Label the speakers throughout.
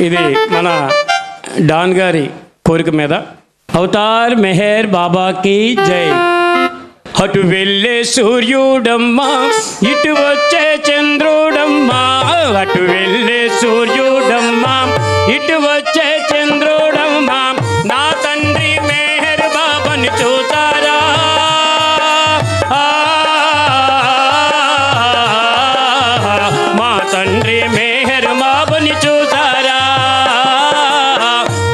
Speaker 1: ఇది మన డాన్ గారి కోరిక మీద అవతార్ మెహర్ బాబాకి జై. అటు వెళ్ళే సూర్యుడమ్మా ఇటు వచ్చే చంద్రుడమ్మా, అటు వెళ్ళే సూర్యుడమ్మా ఇటు వచ్చే చంద్రుడమ్మా, నా తండ్రి మెహర్ బాబాని చూసారా, మా తండ్రి మెహర్ బాబాని చూసారా,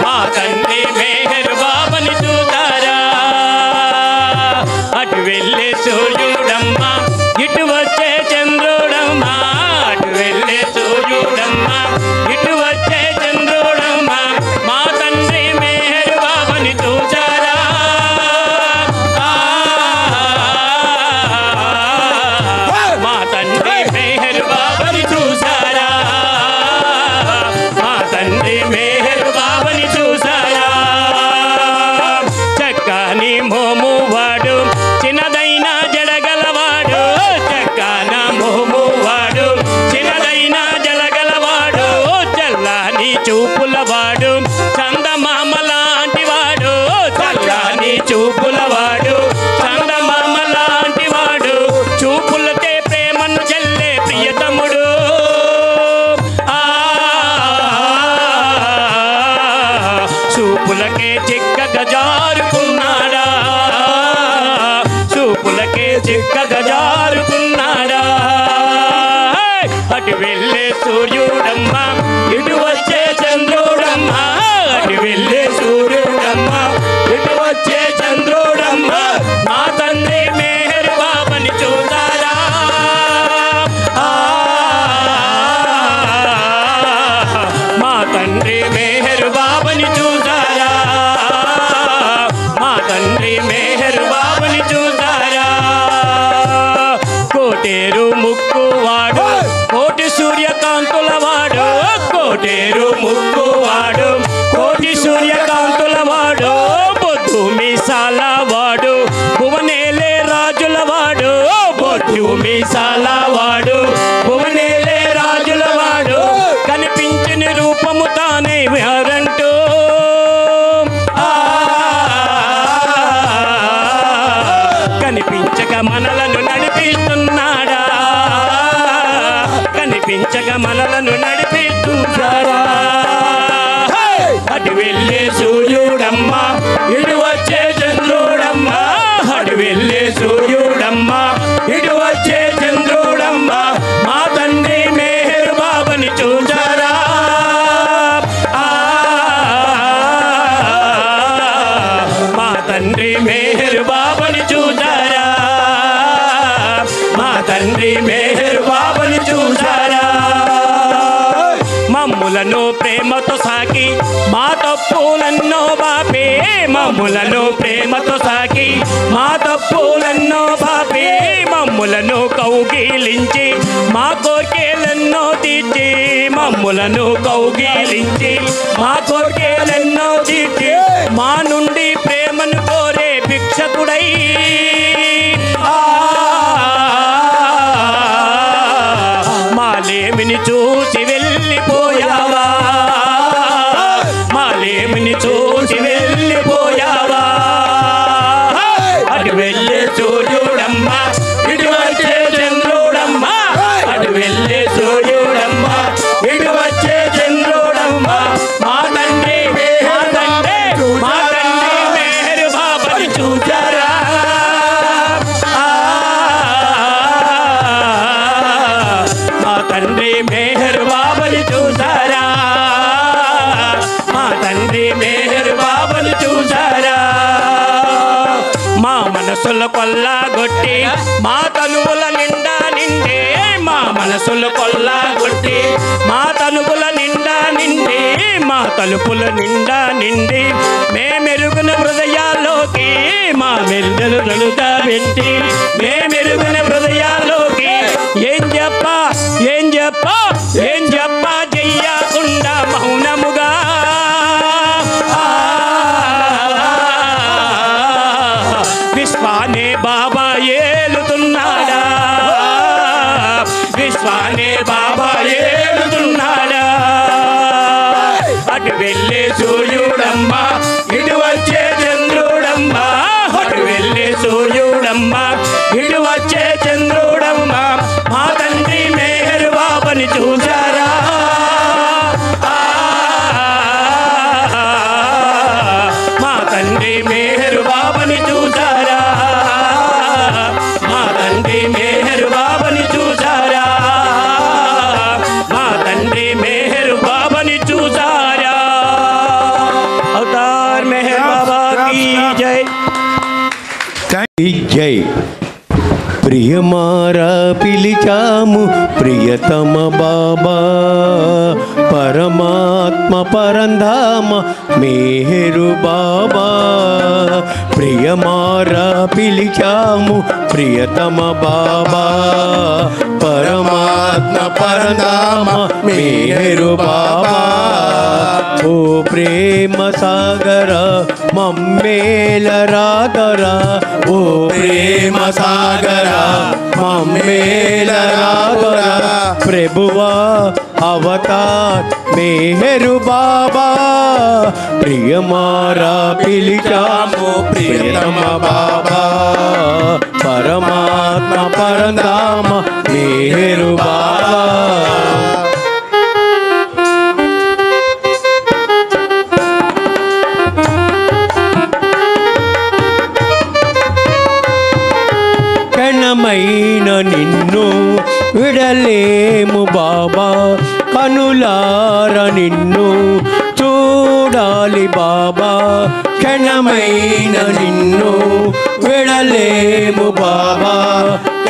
Speaker 1: మా తండ్రి మెహర్ బాబాని చూసారా. అటు వెళ్ళే సూర్యుడమ్మా ఇటు వచ్చే చంద్రుడమ్మా, అటు వెళ్ళే సూర్యుడమ్మా ఇటు వచ్చే చంద్రుడమ్మా, మా తండ్రి మెహర్ బాబాని చూసారా, మా తండ్రి మెహర్ బాబాని చూసారా, మా తండ్రి మెహర్ బాబాని చూసారా. చక్కని మోము వాడు చిన్నదైన జడగలవాడు, చక్కన మోము వాడు చిన్నదైన జడగలవాడు, చల్లని చూపులవాడు చందమామ లాంటి వాడు, చల్లని చూపులవాడు చందమామ లాంటి వాడు, చూపులతే ప్రేమను చెల్లే ప్రియతముడు, చూపులకే చిక్కగా జారుకున్నాడా, చూపులకే చిక్కగా జారుకున్నాడా. అటు వెళ్ళే సూర్యుడమ్మా ఇటు వచ్చే చంద్రుడమ్మా, అటు వెళ్ళే సూర్యుడమ్మా ఇటు వచ్చే చంద్రుడమ్మా, మా తండ్రి మెహర్ బాబాని చూసారా, మా తండ్రి మెహర్ బాబాని చూసారా, మా తండ్రి మెహర్ బాబాని చూసారా. కోటేరు ముక్కువాడు కోటి సూర్యకాంతుల వాడు, కోటేరు ముక్కువాడు కోటి సూర్యకాంతుల వాడు, బొద్దు మీసాల వాడు భువనేలే రాజుల వాడు, బొద్దు మీసాల వాడు భువనేలే రాజుల వాడు, కనిపించిన రూపము తానే విహరంటూ కనిపించక మనలను నడిపిస్తున్నాడా, కనిపించక మనలను నడిపిస్తున్నాడా. అటు వెళ్ళే సూర్యుడమ్మా ఇటు వచ్చే చంద్రుడమ్మా, అటు వెళ్ళే సూర్యుడమ్మా ఇటు వచ్చే చంద్రుడమ్మా, మా తండ్రి మెహర్ బాబాని చూసారా, మా తండ్రి మెహర్ బాబాని చూసారా, మా తండ్రి మెహర్ బాబాని చూసారా. మమ్ములను ప్రేమతో సాకి మా తప్పులన్నో బాపే, మమ్ములను ప్రేమతో సాకి మా తప్పులన్నో బాపే, మమ్ములను కౌగిలించి మా కోర్కెలెన్నో తీర్చి, మమ్ములను కౌగిలించి మా కోర్కెలెన్నో తీర్చి, మా నుండి ప్రేమను కోరే భిక్షకుడై మాలేమిని చూసి వెళ్ళిపోయావా, మాలేమిని చూసి వెళ్ళిపోయావా. అటు వెళ్ళే సూర్యుడమ్మా ఇటు వచ్చే చంద్రుడమ్మా, అటు వెళ్ళే సూర్యుడమ్మా ఇటు వచ్చే చంద్రుడమ్మా, మా తండ్రి మా తండ్రి మా తండ్రి మెహర్ బాబాని చూసారా, మా తండ్రి మెహర్ బాబాని చూసారా, మా తండ్రి మెహర్ బాబాని చూసారా. మా మనసుల కొల్లగొట్టి మా తనువుల నిండా నిండే, మా మనసుల కొల్లగొట్టి మా తనువుల నిండా నిండి, మా తలుపుల నిండా నిండి, మేమెరుగున హృదయాల్లోకి మా మెరుగలు నలుగా పెట్టి, మేమెరుగున హృదయాల్లోకి ఏం చెప్పా ఏం చెప్పా ఏం చెప్పా చెయ్యకుండా మౌనముగా విశ్వానే బాబా ఏలుతున్నాడా, విశ్వానే బాబా ఏలుతున్నాడా.
Speaker 2: జై. ప్రియమారా పిలిచాము ప్రియతమ బాబా, పరమాత్మ పరంధామ మేహరు బాబా. ప్రియమారా పిలిచాము ప్రియతమ బాబా, పరమాత్మ పరంధామ మేహరు బాబా. ఓ ప్రేమ సాగర మమ్మేలరాగరా, ఓ ప్రేమ సాగర మమ్మేలరాగరా. ప్రభువా అవతార్ మేహరు బాబా, ప్రియమారా పిలిచాము ప్రియతమ బాబా, పరమాత్మ పరంధామ మేహరు బాబా. క్షణమైన నిన్ను విడలేము బాబా, కనులార నిన్ను చూడాలి బాబా. క్షణమైన నిన్ను విడలేము బాబా,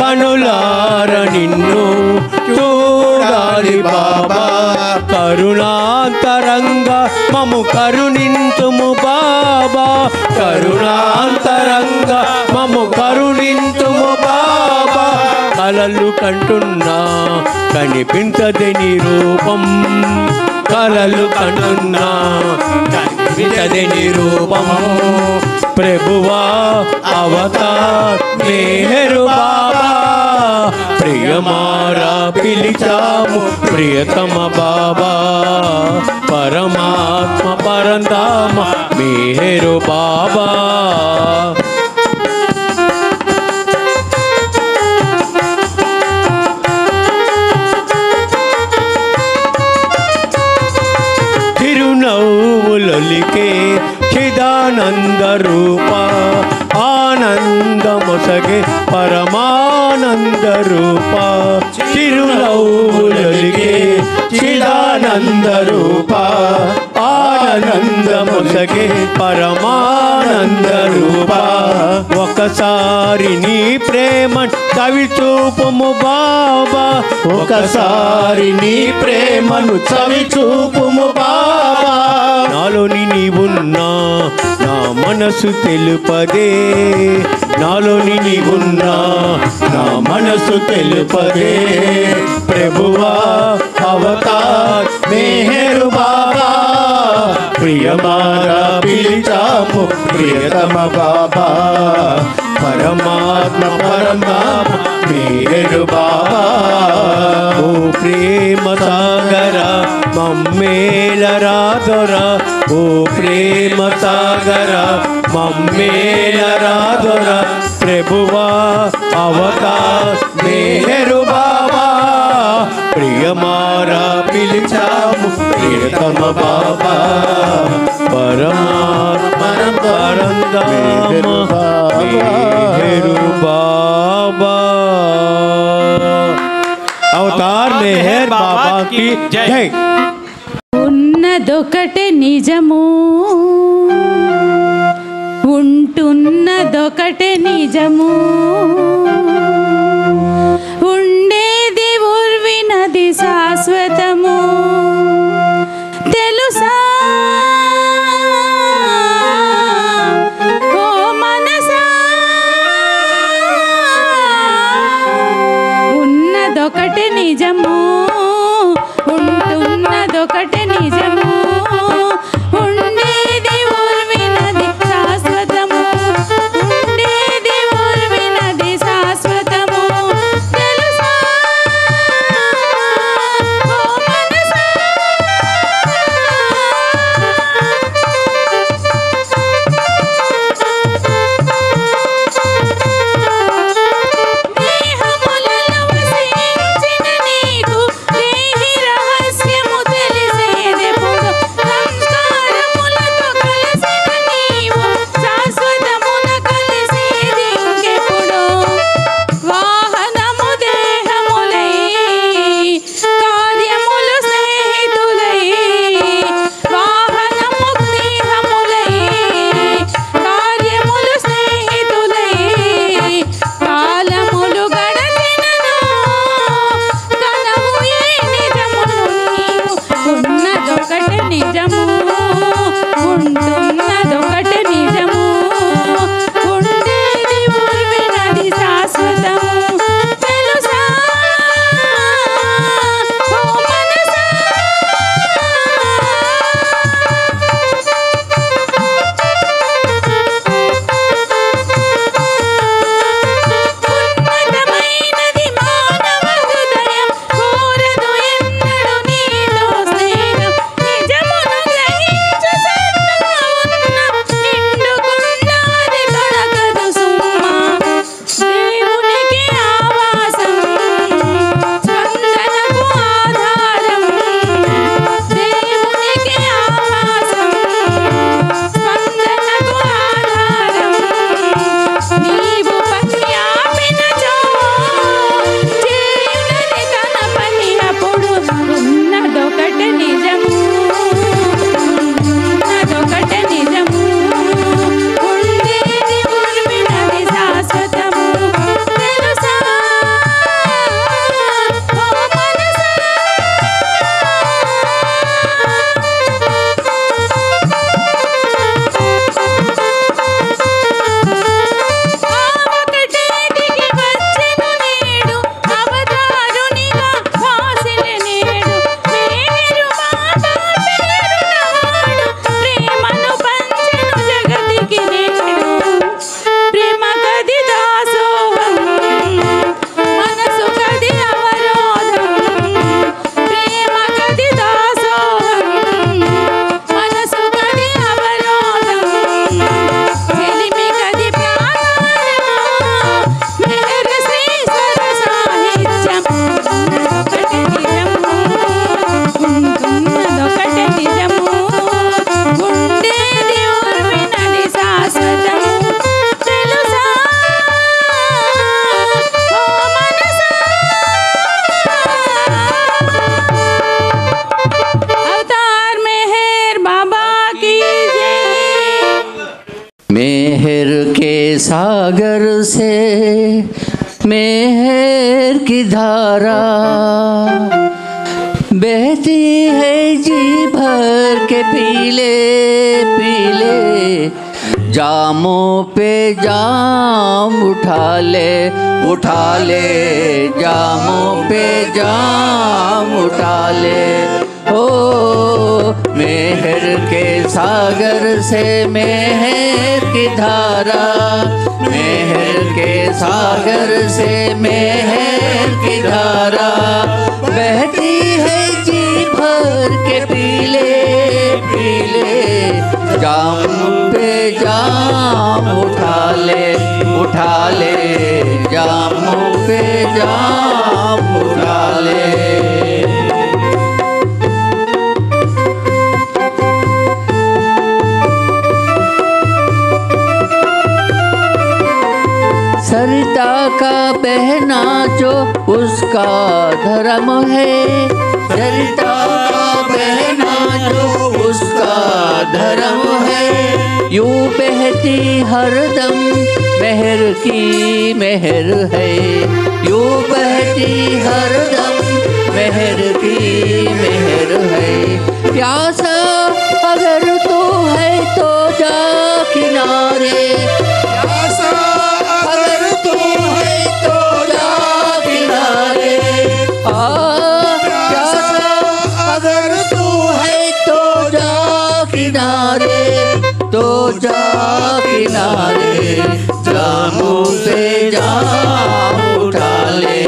Speaker 2: కనులార నిన్ను చూడాలి బాబా. కరుణాంతరంగా మము కరుణింతుము బాబా, కరుణాంతరంగా మము కరుణింతుము బాబా. కలలు కంటున్నా కనిపించదే నీ రూపం, కలలు కంటున్నా కనిపించదే నీ రూపం. ప్రభువా అవతార్ మేహరు బాబా, ప్రియమారా పిలిచాము ప్రియతమ బాబా, పరమాత్మ పరంధామ మేహరు బాబా. తిరునవ్వులొలికే చిదానంద రూప, ఆనందమొసగే పరమానంద రూప. తిరునవ్వులొలికే చిదానంద రూప, ఆనందమొసగే పరమానంద రూప. ఒకసారి నీ ప్రేమ చవి చూపుము బాబా, ఒకసారి నీ ప్రేమను చవి చూపుము బాబా. నాలోని నీవున్నా నా మనసు తెలుపదే, నాలోని నీవున్నా నా మనసు తెలుపదే. ప్రభువా అవతార్ మేహరు బాబా, ప్రియమారా పిలిచాము ప్రియతమ బాబా, పరమాత్మ పరమాత్మ మేహరు బాబా. ఓ ప్రేమ సాగర మమ్మేలరాగరా, ఓ ప్రేమ సాగర మమ్మేలరాగరా. ప్రభువా అవతార్ మేహరు బాబా, ప్రియమారా పిలిచాము ప్రియతమ బాబా, పరమాత్మ పరంధామ మేహరు బాబా. అవతార్ మేహర్ బాబా की जय.
Speaker 3: ఉన్నదొకటే నిజము, ఉంటున్నదొకటే నిజము, ఉండేది ఉర్వినది శాశ్వతము. తెలుసా ఓ మనసా, ఉన్నదొకటే నిజము, ఉంటున్నదొకటే నిజము, ఉండేది ఊర్వినది శాశ్వతము, ఉండేది ఊర్వినది శాశ్వతము. తెలుసా ఓ మనసా, దేహములలో వసించిన నీకు దేహి రహస్యము తెలిసేనా,
Speaker 4: सागर से मेहर की धारा बहती है जी भर के पीले पीले जामों पे जाम उठा ले जामों पे जाम उठा ले। ओ मेहर के सागर से मेहर की धारा मेहर के सागर से मेहर की धारा बहती है जी भर के पीले पीले जाम पे जाम उठा ले जामों पे जाम उठा ले। सरिता का बहना जो उसका धर्म है सरिता का बहना जो उसका धर्म है यूं बहती हरदम मेहर की मेहर है यूं बहती हरदम मेहर की मेहर है। प्यासा अगर तू है तो जा किनारे तो जा किनारे जामों पे जाम उठा ले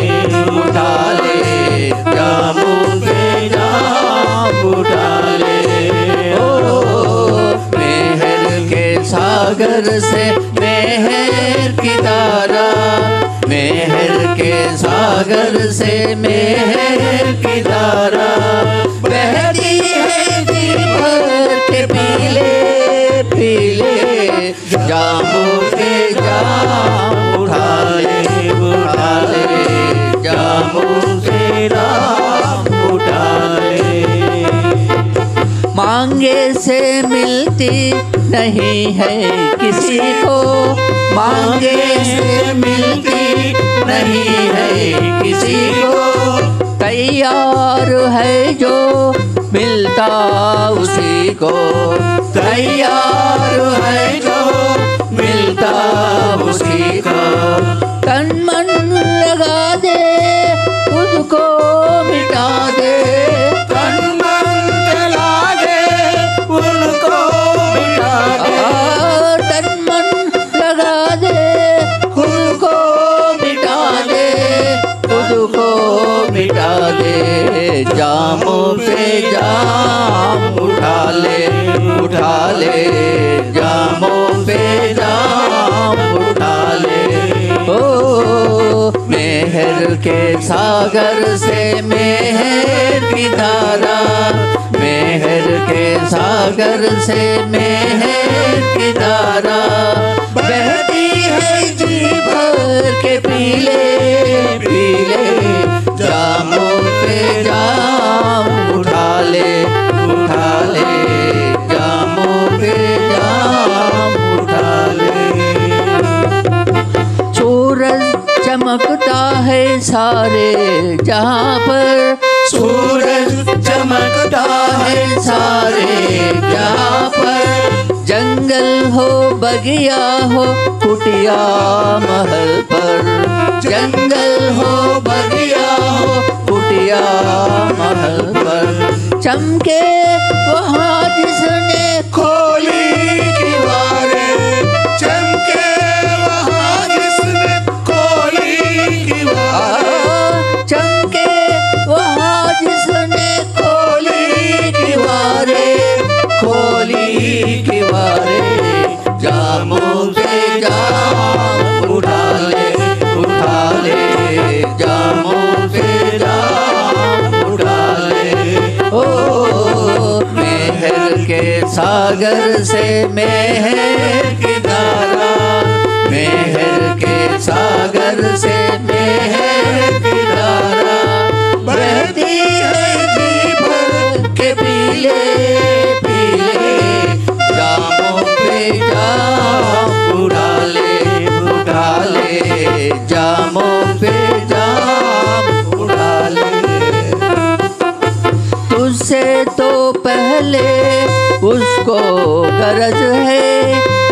Speaker 4: जामों पे जाम उठा ले। ओ मेहर के सागर से मेहर की धारा मेहर के सागर से मेहर की धारा बहती है जी भर के पीले पीले जामों पे जाम उठा ले जामों पे जाम उठा ले। मांगे से मिलती नहीं है किसी को मांगे से मिलती नहीं है किसी को तैयार है जो मिलता उसी को तैयार है जो मिलता उसी को। तन मन लगा दे उसको मिटा दे तन मन लगा दे उनको मिटा दे तन मन लगा दे उसको मिटा दे उसको मिटा दे। जामों पे जाम उठा ले जामों पे जाम उठा ले। ओ मेहर के सागर से मेहर की धारा मेहर के सागर से मेहर की धारा बहती है जी भर के पीले पीले जामों पे जाम उठा ले जामों पे जाम उठा ले। सूरज चमकता है सारे जहाँ पर सूरज चमकता है सारे जहाँ पर जंगल हो बगिया हो कुटिया महल पर जंगल हो बगिया हो कुटिया महल पर चमके वहाँ जिसने खोली दीवारें चमके वहाँ जिसने खोली दीवारें चमके वहाँ जिसने खोली दीवारें जामों पे जाम उठा ले जामों पे जाम उठा ले। ओ मेहर के सागर से मेहर की धारा मेहर के सागर से मेहर की धारा बहती है जी भर के पीले पीले जामों पे जाम उठा ले पहले उसको गरज है,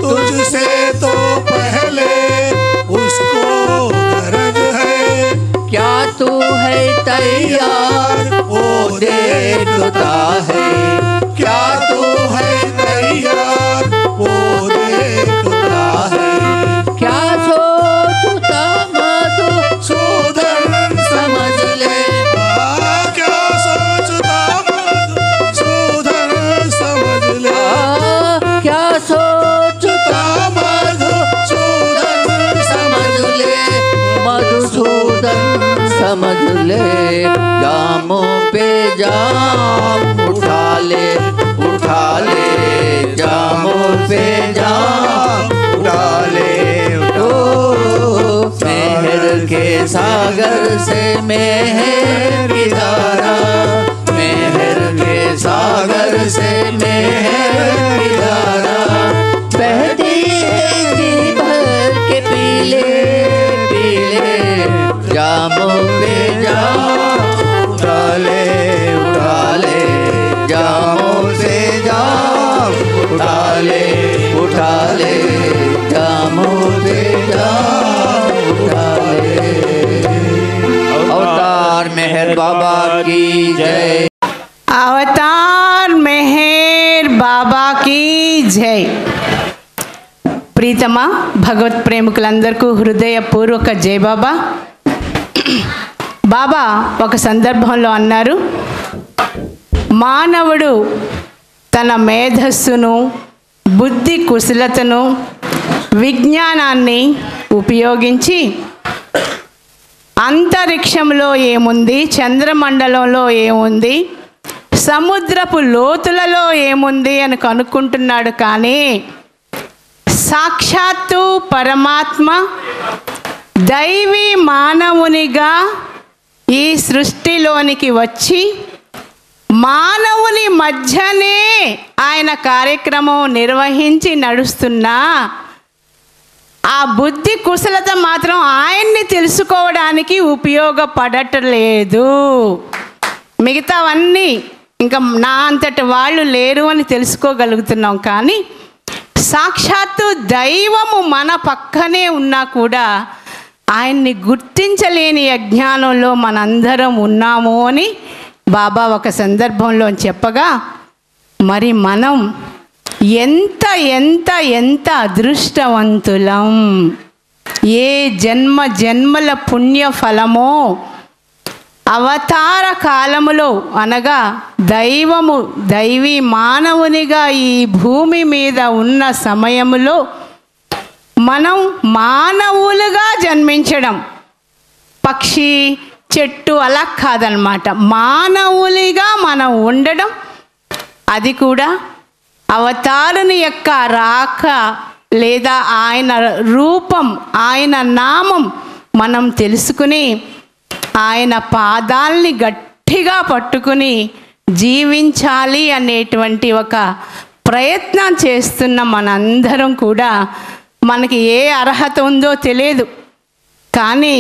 Speaker 5: तुझसे तो पहले उसको गरज है।
Speaker 4: क्या तू है तैयार वो देखता है,
Speaker 5: क्या तू है तैयार वो देखता है।
Speaker 4: क्या सोचता मधुसूदन समझ ले,
Speaker 5: क्या सोचता मधुसूदन समझ ले।
Speaker 4: क्या सोचता मधुसूदन समझ ले, मधुसूदन समझ ले। जामों पे जाम उठा ले, उठा ले, जामों पे जाम उठा ले, ओ मेहर के सागर से मेहर की धारा, मेहर के सागर से मेहर की धारा बहती है जी भर के पीले पीले। जामों पे जाम उठा ले, उठा ले, जामों से जाम उठा ले, उठा ले, जामों से जाम उठा ले। अवतार मेहर बाबा की जय।
Speaker 6: అవతార్ మెహర్ బాబా కీ జై. ప్రీతమ భగవత్ ప్రేమికులందరికీ హృదయపూర్వక జై బాబా. బాబా ఒక సందర్భంలో అన్నారు, మానవుడు తన మేధస్సును, బుద్ధి కుశలతను, విజ్ఞానాన్ని ఉపయోగించి అంతరిక్షంలో ఏముంది, చంద్రమండలంలో ఏముంది, సముద్రపు లోతులలో ఏముంది అని కనుక్కుంటున్నాడు. కానీ సాక్షాత్తు పరమాత్మ దైవీ మానవునిగా ఈ సృష్టిలోనికి వచ్చి మానవుని మధ్యనే ఆయన కార్యక్రమం నిర్వహించి నడుస్తున్నా ఆ బుద్ధి కుశలత మాత్రం ఆయన్ని తెలుసుకోవడానికి ఉపయోగపడట్లేదు. మిగతావన్నీ ఇంకా నా అంతటి వాళ్ళు లేరు అని తెలుసుకోగలుగుతున్నాం. కానీ సాక్షాత్తు దైవము మన పక్కనే ఉన్నా కూడా ఆయన్ని గుర్తించలేని అజ్ఞానంలో మనందరం ఉన్నాము అని బాబా ఒక సందర్భంలో చెప్పగా, మరి మనం ఎంత ఎంత ఎంత అదృష్టవంతులం, ఏ జన్మ జన్మల పుణ్య ఫలమో. అవతార కాలములో అనగా దైవము దైవీ మానవునిగా ఈ భూమి మీద ఉన్న సమయములో మనం మానవులుగా జన్మించడం, పక్షి చెట్టు అలా కాదనమాట, మానవులుగా మనం ఉండడం, అది కూడా అవతారుని యొక్క రాక లేదా ఆయన రూపం, ఆయన నామం మనం తెలుసుకుని ఆయన పాదాల్ని గట్టిగా పట్టుకుని జీవించాలి అనేటువంటి ఒక ప్రయత్నం చేస్తున్న మనందరం కూడా, మనకి ఏ అర్హత ఉందో తెలియదు కానీ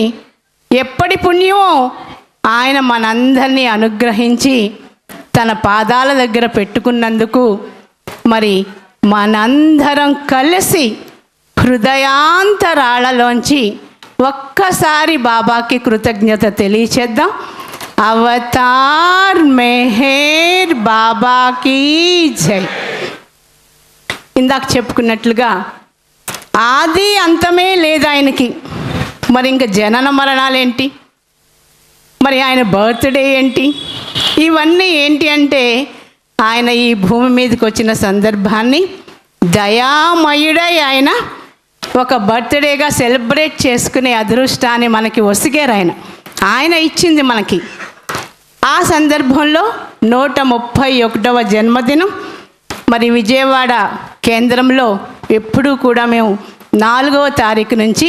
Speaker 6: ఎప్పటి పుణ్యమో ఆయన మనందరినీ అనుగ్రహించి తన పాదాల దగ్గర పెట్టుకున్నందుకు మరి మనందరం కలిసి హృదయాంతరాళలోంచి ఒక్కసారి బాబాకి కృతజ్ఞత తెలియచేద్దాం. అవతార్ మెహర్ బాబాకి జై. ఇందాక చెప్పుకున్నట్లుగా ఆది అంతమే లేదు ఆయనకి. మరి ఇంకా జనన మరణాలేంటి, మరి ఆయన బర్త్డే ఏంటి, ఇవన్నీ ఏంటి అంటే ఆయన ఈ భూమి మీదకి వచ్చిన సందర్భాన్ని దయామయుడై ఆయన ఒక బర్త్డేగా సెలబ్రేట్ చేసుకునే అదృష్టాన్ని మనకి ఒసిగారు. ఆయన ఇచ్చింది మనకి. ఆ సందర్భంలో 131వ జన్మదినం మరి విజయవాడ కేంద్రంలో ఎప్పుడూ కూడా మేము 4వ తారీఖు నుంచి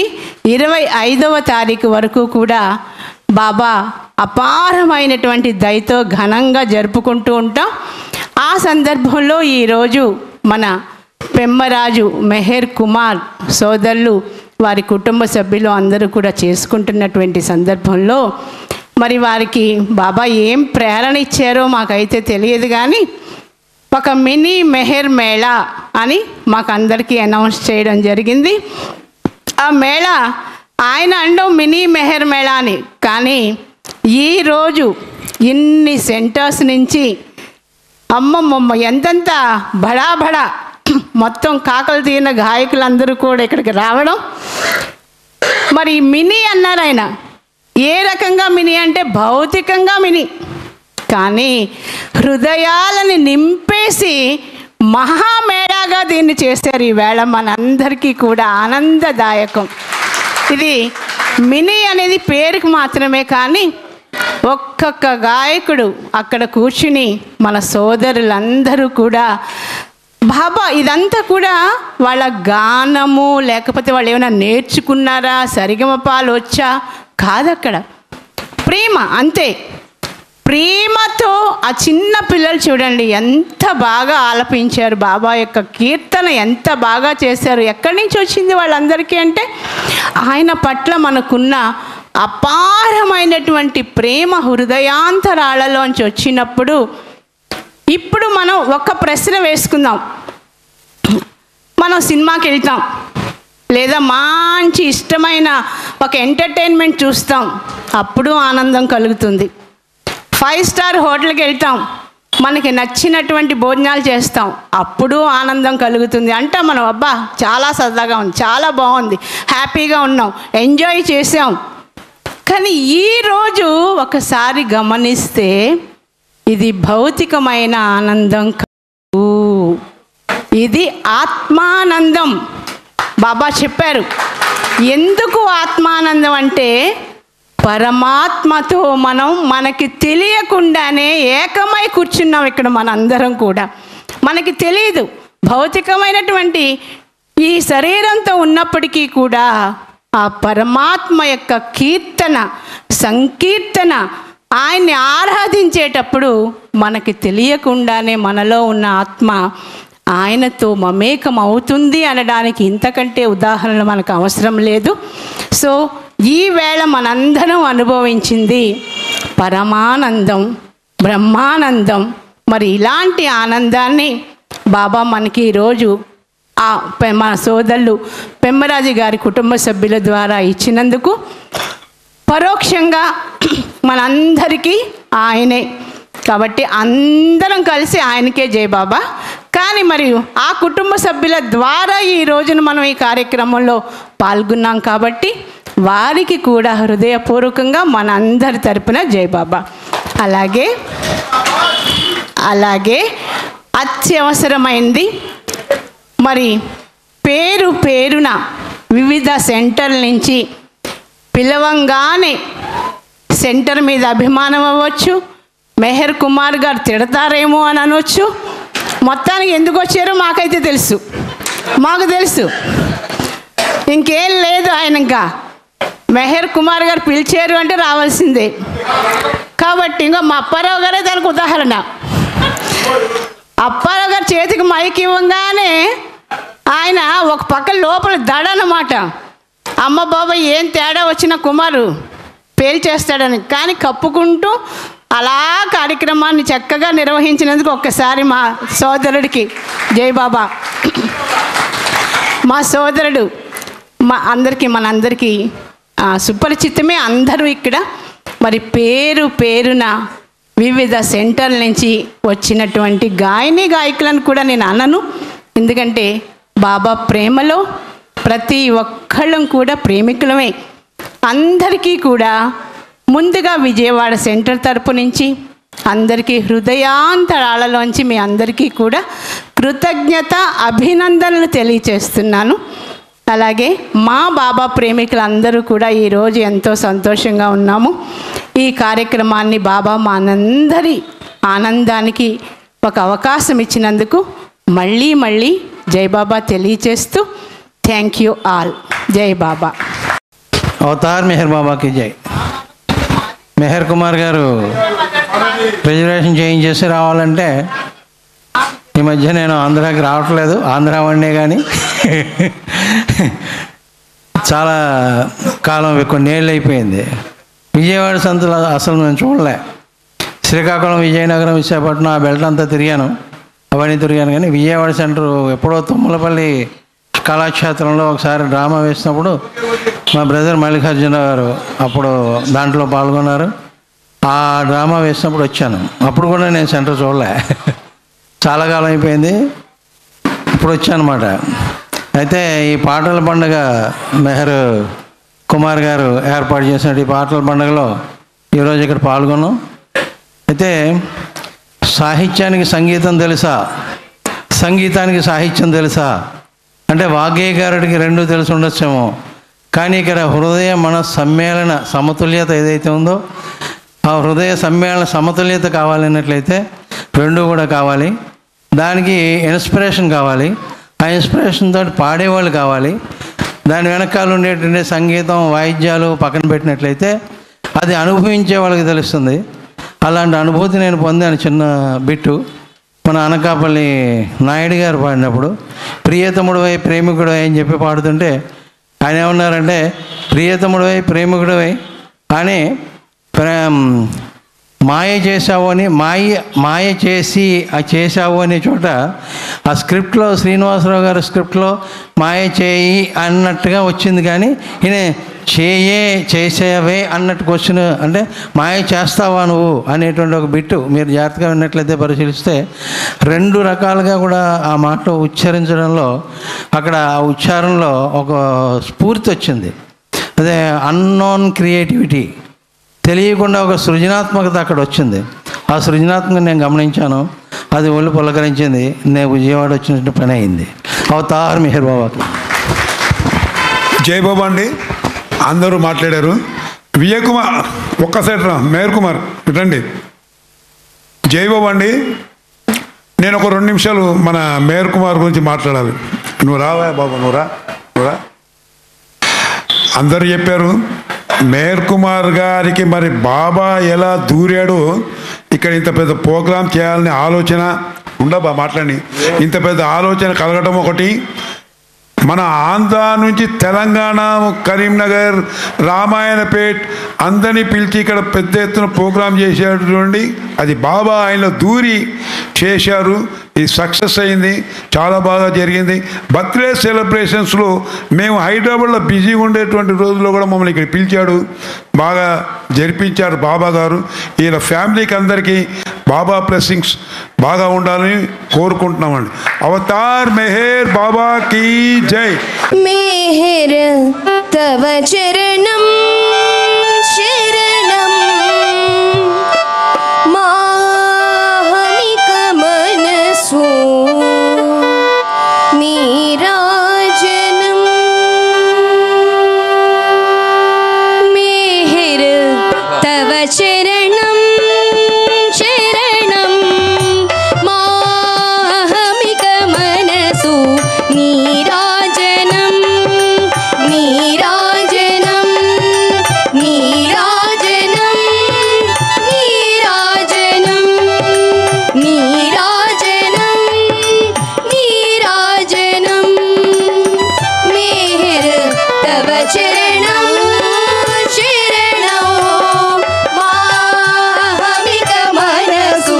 Speaker 6: 25వ తారీఖు వరకు కూడా బాబా అపారమైనటువంటి దయతో ఘనంగా జరుపుకుంటూ ఉంటాం. ఆ సందర్భంలో ఈరోజు మన పెమ్మరాజు మెహర్ కుమార్ సోదరులు వారి కుటుంబ సభ్యులు అందరూ కూడా చేసుకుంటున్నటువంటి సందర్భంలో మరి వారికి బాబా ఏం ప్రేరణ ఇచ్చారో మాకైతే తెలియదు. కానీ ఒక మినీ మెహర్ మేళా అని మాకు అందరికీ అనౌన్స్ చేయడం జరిగింది. ఆ మేళా ఆయన అండం మినీ మెహర్ మేళా అని, కానీ ఈరోజు ఇన్ని సెంటర్స్ నుంచి అమ్మమ్మమ్మ ఎంతెంత బడా బడా మొత్తం కాకలు తీరిన గాయకులందరూ కూడా ఇక్కడికి రావడం. మరి మినీ అన్నారు ఆయన. ఏ రకంగా మినీ అంటే భౌతికంగా మినీ, కానీ హృదయాలని నింపేసి మహామేళాగా దీన్ని చేశారు. ఈవేళ మనందరికీ కూడా ఆనందదాయకం. ఇది మినీ అనేది పేరుకు మాత్రమే, కానీ ఒక్కొక్క గాయకుడు అక్కడ కూర్చుని మన సోదరులందరూ కూడా బాబా ఇదంతా కూడా వాళ్ళ గానము, లేకపోతే వాళ్ళు ఏమైనా నేర్చుకున్నారా, సరిగమపాలు వచ్చా కాదు, అక్కడ ప్రేమ అంతే. ప్రేమతో ఆ చిన్న పిల్లలు చూడండి ఎంత బాగా ఆలపించారు, బాబా యొక్క కీర్తన ఎంత బాగా చేశారు. ఎక్కడి నుంచి వచ్చింది వాళ్ళందరికీ అంటే ఆయన పట్ల మనకున్న అపారమైనటువంటి ప్రేమ హృదయాంతరాళలోంచి వచ్చినప్పుడు. ఇప్పుడు మనం ఒక ప్రశ్న వేసుకుందాం. మనం సినిమాకి వెళ్తాం, లేదా మంచి ఇష్టమైన ఒక ఎంటర్టైన్మెంట్ చూస్తాం, అప్పుడు ఆనందం కలుగుతుంది. 5 స్టార్ హోటల్కి వెళ్తాం, మనకి నచ్చినటువంటి భోజనాలు చేస్తాం, అప్పుడు ఆనందం కలుగుతుంది. అంటే మనం అబ్బా చాలా సరదాగా ఉంది, చాలా బాగుంది, హ్యాపీగా ఉన్నాం, ఎంజాయ్ చేసాం. కానీ ఈరోజు ఒకసారి గమనిస్తే ఇది భౌతికమైన ఆనందం కాదు, ఇది ఆత్మానందం. బాబా చెప్పారు. ఎందుకు ఆత్మానందం అంటే పరమాత్మతో మనం మనకి తెలియకుండానే ఏకమై కూర్చున్నాం ఇక్కడ మనందరం కూడా. మనకి తెలియదు, భౌతికమైనటువంటి ఈ శరీరంతో ఉన్నప్పటికీ కూడా ఆ పరమాత్మ యొక్క కీర్తన, సంకీర్తన, ఆయన్ని ఆరాధించేటప్పుడు మనకి తెలియకుండానే మనలో ఉన్న ఆత్మ ఆయనతో మమేకం అవుతుంది అనడానికి ఇంతకంటే ఉదాహరణలు మనకు అవసరం లేదు. సో ఈవేళ మనందరం అనుభవించింది పరమానందం, బ్రహ్మానందం. మరి ఇలాంటి ఆనందాన్ని బాబా మనకి ఈరోజు మన సోదరులు పెమ్మరాజు గారి కుటుంబ సభ్యుల ద్వారా ఇచ్చినందుకు పరోక్షంగా మనందరికీ ఆయనే. కాబట్టి అందరం కలిసి ఆయనకే జై బాబా. కానీ మరియు ఆ కుటుంబ సభ్యుల ద్వారా ఈ రోజున మనం ఈ కార్యక్రమంలో పాల్గొన్నాం కాబట్టి వారికి కూడా హృదయపూర్వకంగా మన అందరి తరపున జై బాబా. అలాగే అత్యవసరమైంది మరి పేరు పేరున వివిధ సెంటర్ల నుంచి పిలవంగానే సెంటర్ మీద అభిమానం అవ్వచ్చు, మెహర్ కుమార్ గారు తిడతారేమో అని అనొచ్చు. మొత్తానికి ఎందుకు వచ్చారో మాకైతే తెలుసు, మాకు తెలుసు, ఇంకేం లేదు. ఆయన ఇంకా మెహర్ కుమార్ గారు పిలిచారు అంటే రావాల్సిందే. కాబట్టి ఇంకా మా అప్పారావు గారే దానికి ఉదాహరణ. అప్పారావు గారు చేతికి మైక్ ఇవ్వగానే ఆయన ఒక పక్క లోపల దడ అన్నమాట. అమ్మ బాబా ఏం తేడా వచ్చిన కుమారు పేల్చేస్తాడని, కానీ కప్పుకుంటూ అలా కార్యక్రమాన్ని చక్కగా నిర్వహించినందుకు ఒక్కసారి మా సోదరుడికి జై బాబా. మా సోదరుడు మనందరికీ సుపరిచితమే. అందరూ ఇక్కడ మరి పేరు పేరున వివిధ సెంటర్ల నుంచి వచ్చినటువంటి గాయకులను కూడా నేను అనను, ఎందుకంటే బాబా ప్రేమలో ప్రతి ఒక్కళ్ళం కూడా ప్రేమికులమే. అందరికీ కూడా ముందుగా విజయవాడ సెంటర్ తరపు నుంచి అందరికీ హృదయాంతరాళలోంచి మీ అందరికీ కూడా కృతజ్ఞత అభినందనలు తెలియచేస్తున్నాను. అలాగే మా బాబా ప్రేమికులందరూ కూడా ఈరోజు ఎంతో సంతోషంగా ఉన్నాము. ఈ కార్యక్రమాన్ని బాబా మా అందరి ఆనందానికి ఒక అవకాశం ఇచ్చినందుకు మళ్ళీ జై బాబా తెలియచేస్తూ థ్యాంక్ యూ ఆల్. జై బాబా.
Speaker 2: అవతార్ మెహర్ బాబాకి జై. మెహర్ కుమార్ గారు రిజర్వేషన్ చేయించేసి రావాలంటే ఈ మధ్య నేను ఆంధ్రాకి రావట్లేదు, ఆంధ్రా వాడినే కానీ చాలా కాలం కొన్నేళ్ళు అయిపోయింది. విజయవాడ సంతలు అసలు నేను చూడలే. శ్రీకాకుళం, విజయనగరం, విశాఖపట్నం ఆ బెల్ట్ అంతా తిరిగాను. అవన్నీ తిరిగాను. కానీ విజయవాడ సెంటర్ ఎప్పుడో తుమ్మలపల్లి కళాక్షేత్రంలో ఒకసారి డ్రామా వేసినప్పుడు మా బ్రదర్ మల్లికార్జున గారు అప్పుడు దాంట్లో పాల్గొన్నారు. ఆ డ్రామా వేసినప్పుడు వచ్చాను. అప్పుడు కూడా నేను సెంటర్ చూడలే, చాలా కాలం అయిపోయింది, ఇప్పుడు వచ్చానమాట. అయితే ఈ పాటల పండుగ మెహర్ కుమార్ గారు ఏర్పాటు చేసిన ఈ పాటల పండుగలో ఈరోజు ఇక్కడ పాల్గొన్నాం. అయితే సాహిత్యానికి సంగీతం తెలుసా, సంగీతానికి సాహిత్యం తెలుసా అంటే వాగ్గేయకారుడికి రెండూ తెలిసి ఉండొచ్చేమో. కానీ ఇక్కడ హృదయ మన సమ్మేళన సమతుల్యత ఏదైతే ఉందో ఆ హృదయ సమ్మేళన సమతుల్యత కావాలన్నట్లయితే రెండూ కూడా కావాలి. దానికి ఇన్స్పిరేషన్ కావాలి, ఆ ఇన్స్పిరేషన్ తోటి పాడేవాళ్ళు కావాలి. దాని వెనకాల ఉండేటువంటి సంగీతం వాయిద్యాలు పక్కన పెట్టినట్లయితే అది అనుభవించే వాళ్ళకి తెలుస్తుంది. అలాంటి అనుభూతి నేను పొందాను. చిన్న బిట్టు మన అనకాపల్లి నాయుడు గారు పాడినప్పుడు ప్రియతముడివై ప్రేమికుడివై అని చెప్పి పాడుతుంటే ఆయన ఏమన్నారంటే ప్రియతముడివై ప్రేమికుడివై అని మాయ చేశావు అని మాయ చేసి చేశావు అనే చోట ఆ స్క్రిప్ట్లో శ్రీనివాసరావు గారి స్క్రిప్ట్లో మాయ చేయి అన్నట్టుగా వచ్చింది. కానీ ఈయన చేసేవే అన్నట్టు క్వశ్చన్, అంటే మాయ చేస్తావా నువ్వు అనేటువంటి ఒక బిట్టు మీరు జాగ్రత్తగా విన్నట్లయితే పరిశీలిస్తే రెండు రకాలుగా కూడా ఆ మాటలో ఉచ్చరించడంలో అక్కడ ఆ ఉచ్చారణలో ఒక స్ఫూర్తి వచ్చింది. అదే అన్నోన్ క్రియేటివిటీ, తెలియకుండా ఒక సృజనాత్మకత అక్కడ వచ్చింది. ఆ సృజనాత్మకత నేను గమనించాను, అది ఒళ్ళు పులకరించింది. నేను విజయవాడ వచ్చినట్టు పని అయింది. అవతార్ మెహర్ బాబాకి
Speaker 7: జై బాబా అండి. అందరూ మాట్లాడారు. విజయ్ కుమార్ ఒక్కసారి రా, మెహర్ కుమార్ రండి. జై బాబా అండి. నేను ఒక 2 నిమిషాలు మన మెహర్ కుమార్ గురించి మాట్లాడాలి. నువ్వు రావా బాబు, నువ్వురా. అందరూ చెప్పారు. మెహర్ కుమార్ గారికి మరి బాబా ఎలా దూరాడో ఇక్కడ ఇంత పెద్ద ప్రోగ్రాం చేయాలని ఆలోచన ఉండబా మాట్లాడి ఇంత పెద్ద ఆలోచన కలగటం ఒకటి. మన ఆంధ్ర నుంచి తెలంగాణ, కరీంనగర్, రామాయణపేట్ అందరినీ పిలిచి ఇక్కడ పెద్ద ఎత్తున ప్రోగ్రాం చేశాడు చూడండి. అది బాబా ఆయనలో దూరి చేశారు. ఇది సక్సెస్ అయింది, చాలా బాగా జరిగింది. బర్త్డే సెలబ్రేషన్స్లో మేము హైదరాబాద్లో బిజీగా ఉండేటువంటి రోజుల్లో కూడా మమ్మల్ని ఇక్కడ పిలిచాడు, బాగా జరిపించారు బాబా గారు. ఈయన ఫ్యామిలీకి అందరికీ బాబా బ్లెస్సింగ్స్ బాగా ఉండాలని కోరుకుంటున్నామండి. అవతార్ మెహర్ బాబా కీ జై.
Speaker 8: మెహర్ తవ చరణం శరణం మాహమిక మనసు నీరాజనం. మెహర్ తవ చరణం శరణం మాహమిక మనసు నీరాజనం. నీరాజనం నీరాజనం నీరాజనం నీరాజనం నీరాజనం. మెహర్ తవ చరణం శరణం మాహమిక మనసు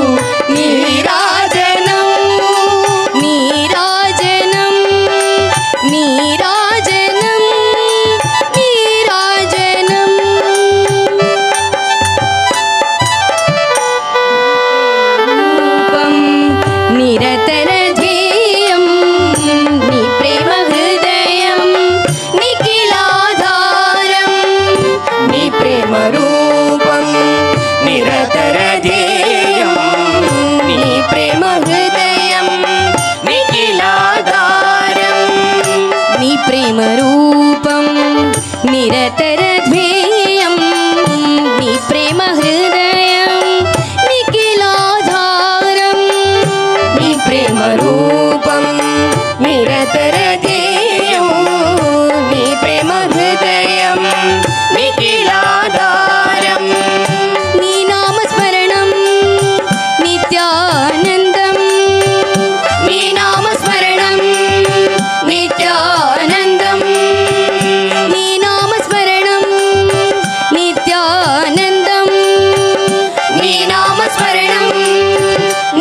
Speaker 8: నీరాజనం. నీరాజనం నీరాజనం నీరాజనం. రూపం నిరతర ధ్యేయం నీ ప్రేమ హృదయం నిఖిలాధారం. నీ ప్రేమ రూపం నిరతర ధ్యేయం నీ ప్రేమ హృదయం నిఖిలాధారం. నీ ప్రేమ రూపం నిరతర ధ్యేయం నీ ప్రేమ హృదయం నిఖిలాధారం. నీ ప్రేమ రూపం నిరతర ధ్యేయం నీ ప్రేమ హృదయం నిఖిలాధారం. నీ నామస్మరణం నిత్యానందం. నీ నామస్మరణం నిత్యానందం. నీ నామస్మరణం నిత్యానందం. నీ నామస్మరణం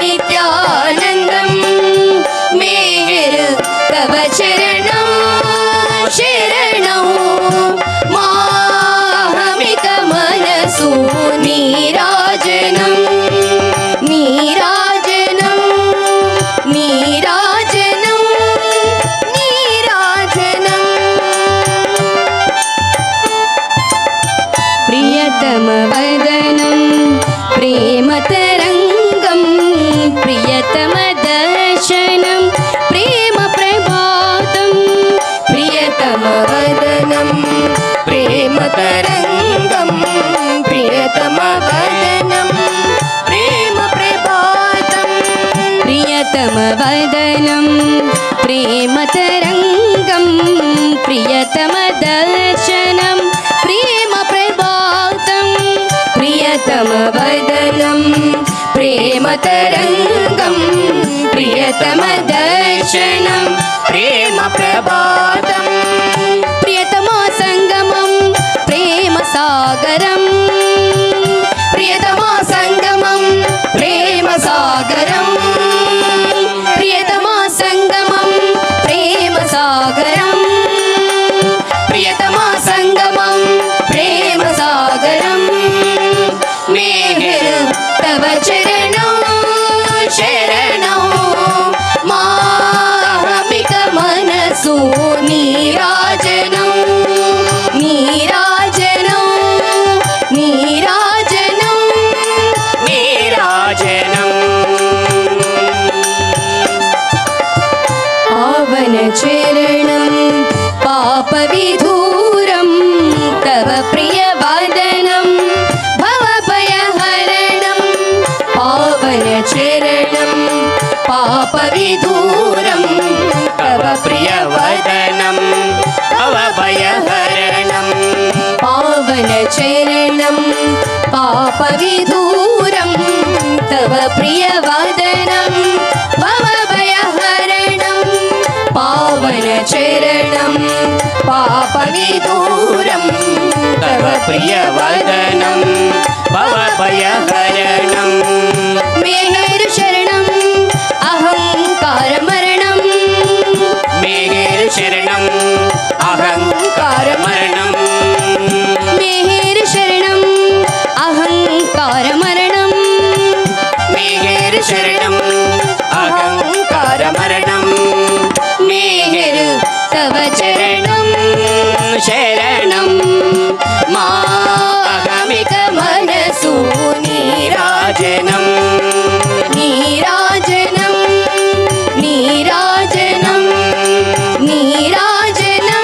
Speaker 8: నిత్యానందం. प्रेमतरङ्गं प्रियतमवदनं प्रेमप्रभातं प्रियतमवदनं प्रेमतरङ्गं प्रियतमदर्शनं प्रेमप्रभातं प्रियतमवदनं प्रेमतरङ्गं प्रियतमदर्शनं प्रेमप्रभातं प्रियतमा सङ्गमं प्रेमसागरं प्रियतमा सङ्गमं प्रेमसागरं प्रियतमा सङ्गमं प्रेमसागरं प्रियतमा सङ्गमं प्रेमसागरं मेघर तव चरणौ शरणौ माहमिक मनसो नीराजनौ नीराजनौ नीराजनौ
Speaker 1: नीराजनम्
Speaker 8: पावन चरणं पापविधूरं तव प्रियवदनं भवभयहरणं पावन चरणं पापविधूरं
Speaker 1: तव प्रियवदनं भवभयहरणं
Speaker 8: पावन चरणं पापविधूरं तव प्रियवदनं भवभयहरणं पावन चरणं पापविधूरं
Speaker 1: तव प्रियवदनं भवभयहरणं
Speaker 8: मेहेर शरणं अहङ्कारमरणं
Speaker 1: मेघेर शरणम् अहङ्कारमरणं
Speaker 8: मेहेर शरणं अहङ्कारमरणं
Speaker 1: मेघेर शरणम् अहङ्कारमरणं
Speaker 8: मेहेर तव चरणं
Speaker 1: शरणं माहमिक मनसो नीराजनं
Speaker 8: नीराजनं नीराजनं नीराजनं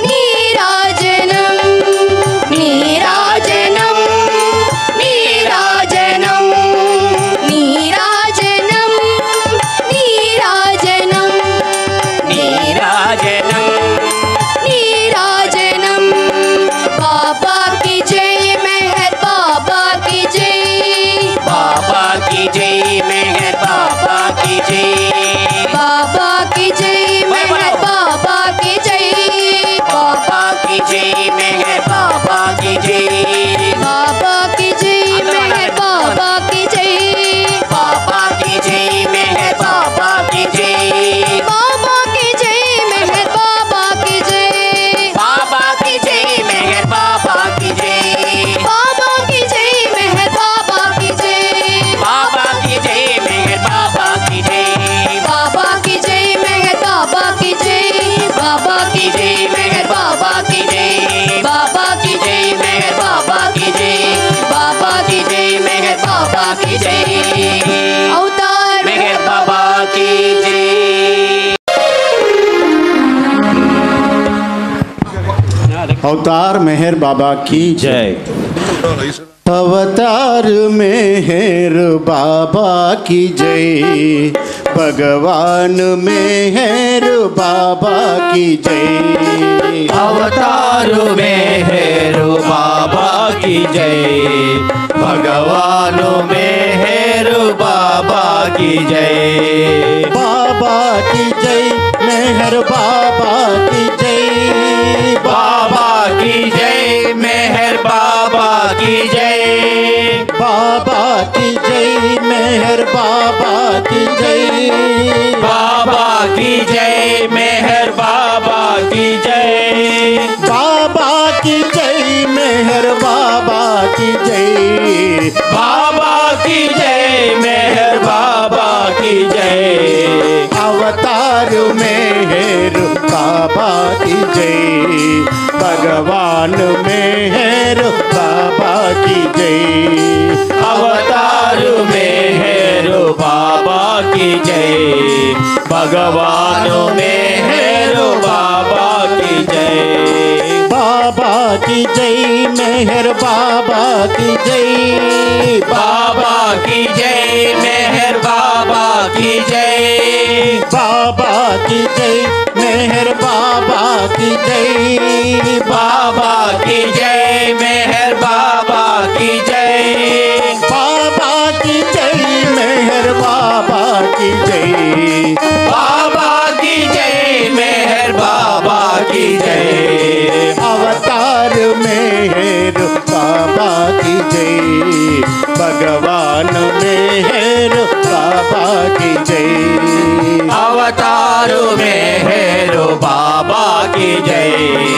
Speaker 8: नीराजनं नीराजनं नीराजनं नीराजनं नीराजनं
Speaker 1: नीराजनं
Speaker 8: नीराजनं बाबा की जय मेहर बाबा की जय
Speaker 1: बाबा की जय मेहर बाबा की जय
Speaker 8: बाबा की जय मेहर बाबा की जय
Speaker 1: बाबा की जय मेहर बाबा की जय
Speaker 8: बाबा की जय मेहर बाबा की जय
Speaker 1: बाबा की जय मेहर बाबा की जय
Speaker 8: बाबा की जय मेहर बाबा की जय
Speaker 1: बाबा की जय मेहर बाबा की जय
Speaker 8: बाबा की जय मेहर बाबा की जय
Speaker 1: बाबा की जय मेहर बाबा की जय
Speaker 8: बाबा की जय मेहर बाबा की जय
Speaker 1: बाबा की जय मेहर बाबा की जय बाबा की जय मेहर बाबा की जय बाबा की जय मेहर बाबा की जय
Speaker 8: अवतार
Speaker 1: मेहर बाबा की जय
Speaker 9: अवतार मेहर बाबा की जय। अवतार मेहर बाबा की जय, भगवान मेहर बाबा की जय।
Speaker 4: अवतार मेहर बाबा की जय, भगवान मेहर बाबा की जय।
Speaker 9: बाबा की जय मेहर बाबा की जय,
Speaker 4: बाबा की जय मेहर बाबा की जय।
Speaker 9: बाबा की जय मेहर बाबा की जय।
Speaker 4: बाबा की जय मेहर बाबा की जय।
Speaker 9: बाबा की जय मेहर बाबा की जय।
Speaker 4: बाबा की जय मेहर बाबा की जय।
Speaker 9: अवतार मेहर बाबा की जय, भगवान मेहर बाबा की जय।
Speaker 4: अवतार मेहर बाबा की जय, भगवान मेहर बाबा की जय।
Speaker 9: बाबा की की जय मेहर बाबा की जय
Speaker 4: बाबा की जय मेहर बाबा की जय
Speaker 9: बाबा की जय मेहर बाबा की जय
Speaker 4: बाबा की जय मेहर बाबा की जय
Speaker 9: बाबा की जय मेहर बाबा की जय
Speaker 4: बाबा की जय मेहर बाबा की जय
Speaker 9: अवतार मेहर बाबा की जय भगवान मेहर बाबा की जय
Speaker 4: अवतार मेहर बाबा की जय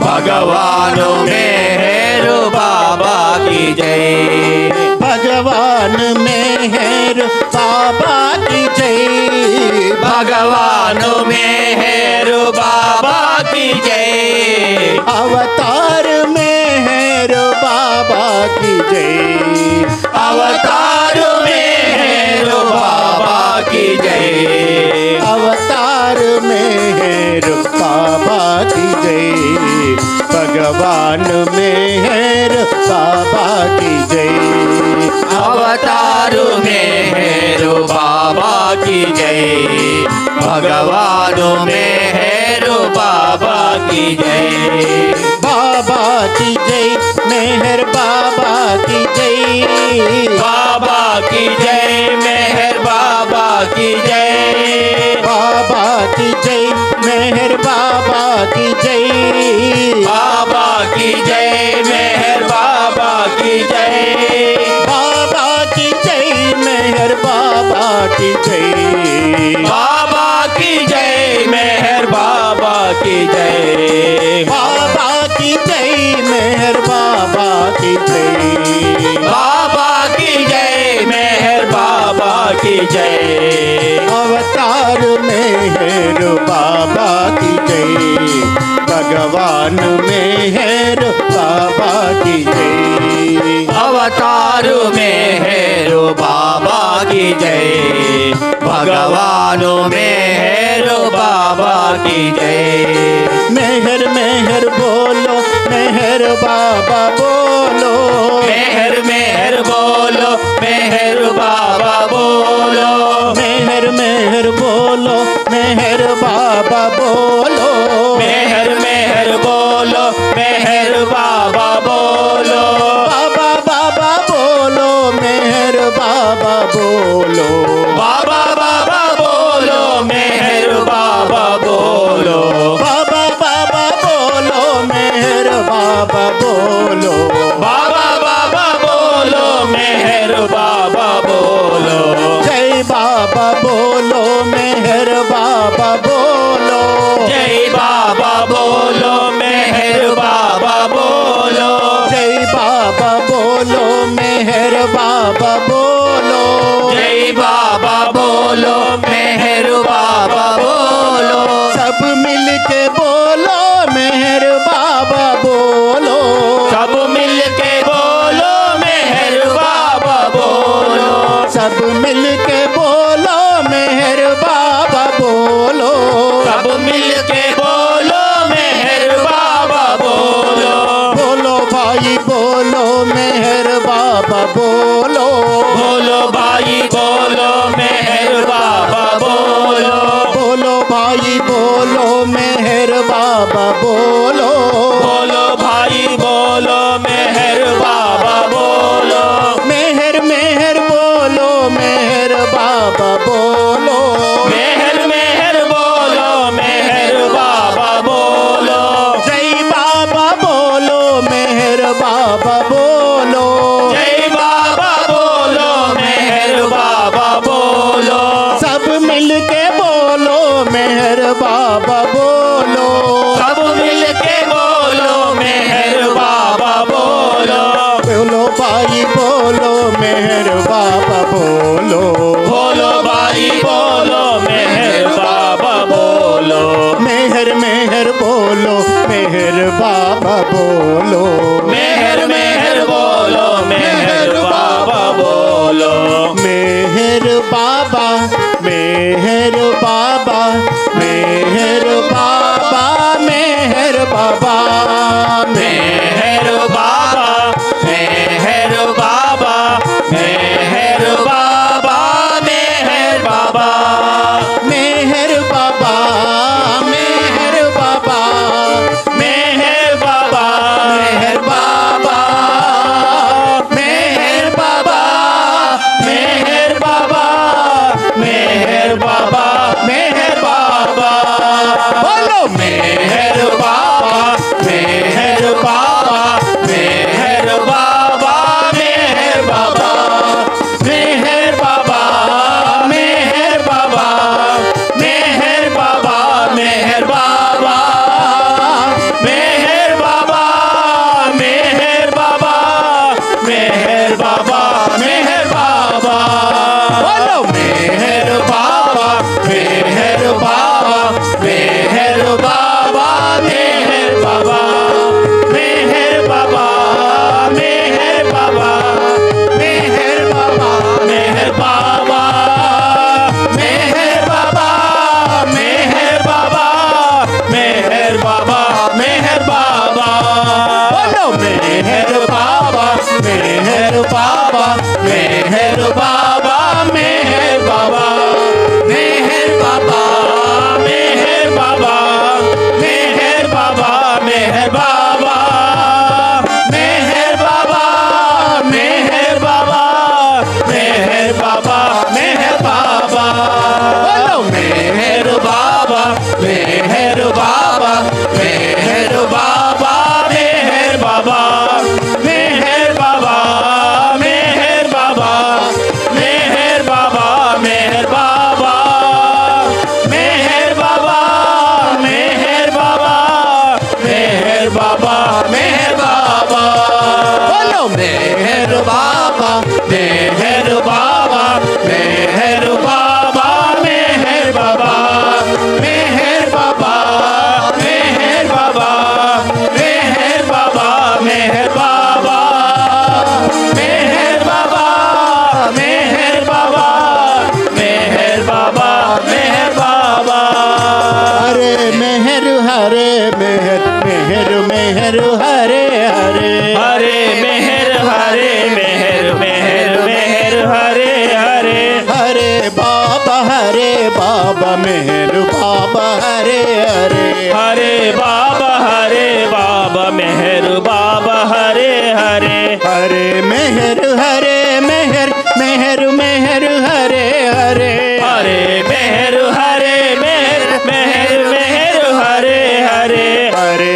Speaker 4: भगवान मेहर बाबा की जय
Speaker 9: भगवान मेहर बाबा की जय
Speaker 4: भगवान मेहर बाबा की जय
Speaker 9: अवतार मेहर बाबा की जय
Speaker 4: अवतार मेहर बाबा की जय
Speaker 9: अवतार मेहर बाबा की जय भगवान मेहर बाबा की जय
Speaker 4: अवतार मेहर बाबा की जय भगवान मेहर बाबा की जय
Speaker 9: बाबा की जय मेहर बाबा की जय
Speaker 4: बाबा की जय मेहर बाबा की जय
Speaker 9: बाबा की जय मेहर बाबा की जय
Speaker 4: बाबा की जय मेहर बाबा की जय
Speaker 9: बाबा की जय मेहर बाबा की जय
Speaker 4: बाबा की जय मेहर बाबा की जय
Speaker 9: बाबा की जय मेहर बाबा की जय
Speaker 4: बाबा की जय मेहर बाबा की जय
Speaker 9: अवतार मेहर बाबा की जय भगवान मेहर बाबा की जय
Speaker 4: अवतार मेहर बाबा की जय भगवान मेहर बाबा की जय
Speaker 9: मेहर मेहर बोलो मेहर बाबा बोलो
Speaker 4: मेहर मेहर बोलो मेहर बाबा बोलो
Speaker 9: मेहर मेहर बोलो मेहर बाबा बोलो
Speaker 4: मेहर मेहर बोलो मेहर बाबा बोलो
Speaker 9: बाबा बाबा बोलो मेहर बाबा बोलो
Speaker 4: बाबा बाबा बोलो मेहर बाबा बोलो
Speaker 9: बाबा बाबा बोलो मेहर बाबा बोलो
Speaker 4: बाबा बाबा बोलो मेहर बाबा बोलो
Speaker 9: जय बाबा बोलो मेहर बाबा बोलो
Speaker 4: जय बाबा बोलो मेहर बाबा बोलो
Speaker 9: जय बाबा बोलो मेहर बाबा बोलो
Speaker 4: जय बाबा बोलो मेहर बाबा बोलो
Speaker 9: सब मिल के बोलो मेहर बाबा बोलो
Speaker 4: सब मिल के बोलो मेहर बाबा बोलो
Speaker 9: सब मिल के बोलो मेहर बाबा बोलो
Speaker 4: सब मिल के बोलो मेहर बाबा बोलो
Speaker 9: बोलो भाई बोलो मेहर बाबा बोलो
Speaker 4: बोलो भाई बोलो मेहर बाबा बोलो
Speaker 9: बोलो भाई बोलो मेहर बाबा बोलो
Speaker 4: बोलो भाई बोलो मेहर बाबा बोलो
Speaker 9: मेहर मेहर बोलो मेहर बाबा बोलो
Speaker 4: मेहर मेहर बोलो मेहर बाबा बोलो
Speaker 9: जय बाबा बोलो मेहर बाबा बोलो
Speaker 4: जय बाबा बोलो मेहर बाबा बोलो
Speaker 9: सब मिल के बोलो मेहर बाबा बोलो
Speaker 4: सब मिल के बोलो मेहर बाबा बोलो
Speaker 9: बोलो भाई बोलो मेहर बाबा बोलो
Speaker 4: बोलो भाई बोलो मेहर बाबा बोलो
Speaker 9: मेहर मेहर बोलो मेहर बाबा बोलो
Speaker 4: मेहर मेहर बोलो मेहर बाबा बोलो
Speaker 9: मेहर बाबा मेहर बाबा मेहर बाबा मेहर बाबा हरे हरे
Speaker 4: हरे बाबा मेहर बाबा हरे हरे
Speaker 9: हरे मेहर मेहर मेहर हरे हरे
Speaker 4: हरे मेहर मेहर हरे हरे
Speaker 9: हरे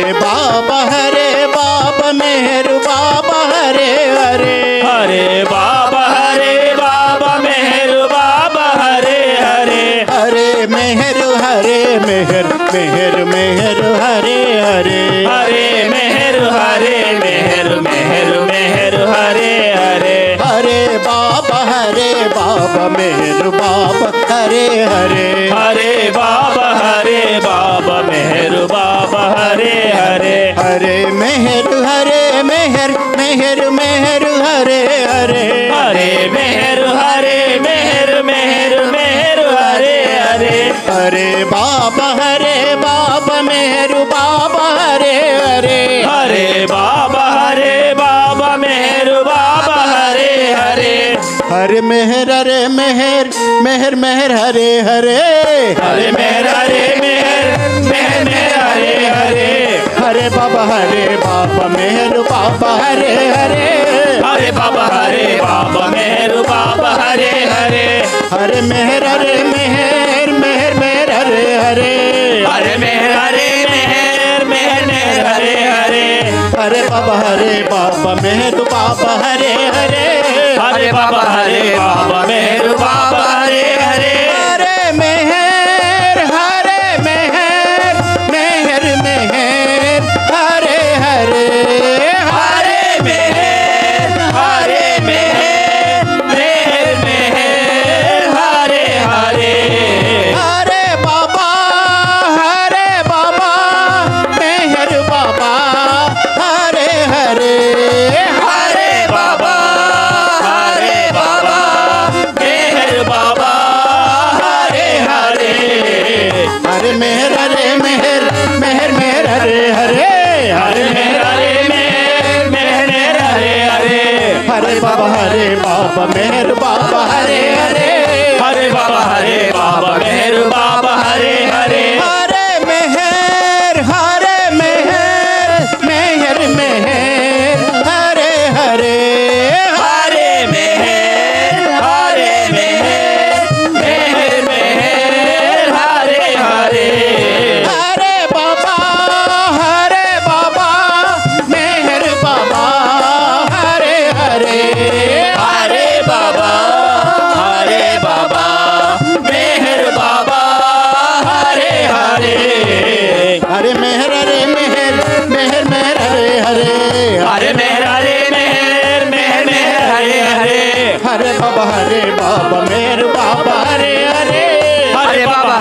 Speaker 9: बाबा मेहर बाबा हरे हरे
Speaker 4: हरे बाबा मेहर बाबा हरे हरे
Speaker 9: हरे मेहर मेहर हरे हरे
Speaker 4: हरे मेहर हरे हरे
Speaker 9: हरे बाबा मेहर बाबा हरे हरे
Speaker 4: हरे बाबा मेहर बाबा हरे हरे
Speaker 9: हरे मेहर हरे हरे
Speaker 4: हरे मेहर हरे हरे
Speaker 9: हरे बाबा मेहर बाबा हरे हरे
Speaker 4: हरे बाबा मेहर बाबा हरे हरे
Speaker 9: हरे मेहर हरे हरे
Speaker 4: हरे मेहर हरे हरे
Speaker 9: हरे बाबा मेहर बाबा हरे हरे
Speaker 4: हरे बाबा मेहर बाबा हरे हरे
Speaker 9: हरे मेहर हरे हरे
Speaker 4: हरे मेहर हरे हरे
Speaker 9: हरे बाबा मेहर बाबा हरे हरे
Speaker 4: हरे बाबा मेहर बाबा हरे हरे
Speaker 9: हरे मेहर हरे मेहर हरे हरे
Speaker 4: हरे मेहर हरे हरे
Speaker 9: हरे बाबा मेहर बाबा हरे हरे
Speaker 4: हरे बाबा मेहर बाबा हरे हरे
Speaker 9: हरे मेहर हरे हरे हरे
Speaker 4: हरे मेहर हरे हरे
Speaker 9: हरे बाबा मेहर बाबा हरे हरे
Speaker 4: हरे बाबा मेहर बाबा हरे हरे
Speaker 9: हरे मेहर हरे हरे
Speaker 4: हरे मेहर हरे हरे
Speaker 9: हरे बाबा मेहर बाबा हरे हरे
Speaker 4: हरे बाबा मेहर बाबा हरे हरे
Speaker 9: हरे मेहर हरे हरे हरे
Speaker 4: हरे मेहर हरे हरे
Speaker 9: हरे बाबा मेहर बाबा हरे हरे
Speaker 4: हरे बाबा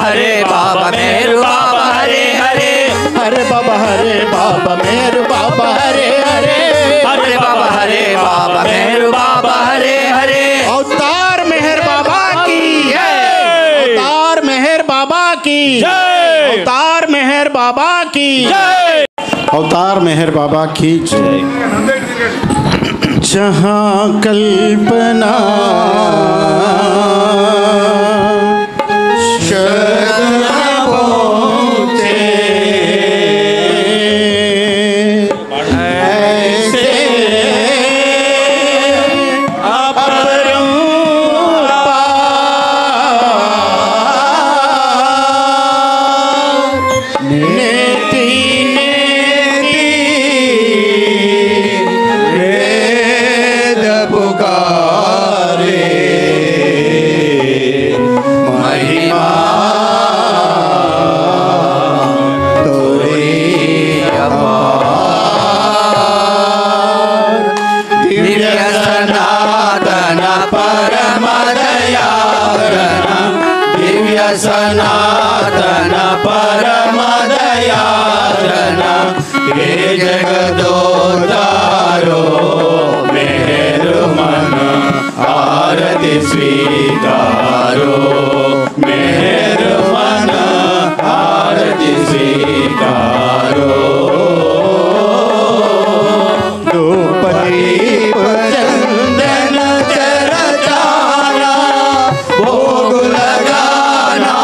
Speaker 4: मेहर बाबा हरे हरे
Speaker 9: हरे बाबा मेहर बाबा हरे हरे
Speaker 4: हरे बाबा मेहर बाबा हरे हरे
Speaker 9: अवतार मेहर बाबा की अवतार मेहर बाबा की अवतार मेहर बाबा की अवतार मेहर बाबा की जहाँ कल्पना
Speaker 4: सनातन परम दयालन हे जगदोद्धारो मेरु मन आरति स्वीकारो मेरु मन आरति स्वीकारो
Speaker 9: द्रौपदी
Speaker 4: चंदन चरचाना भोग लगाना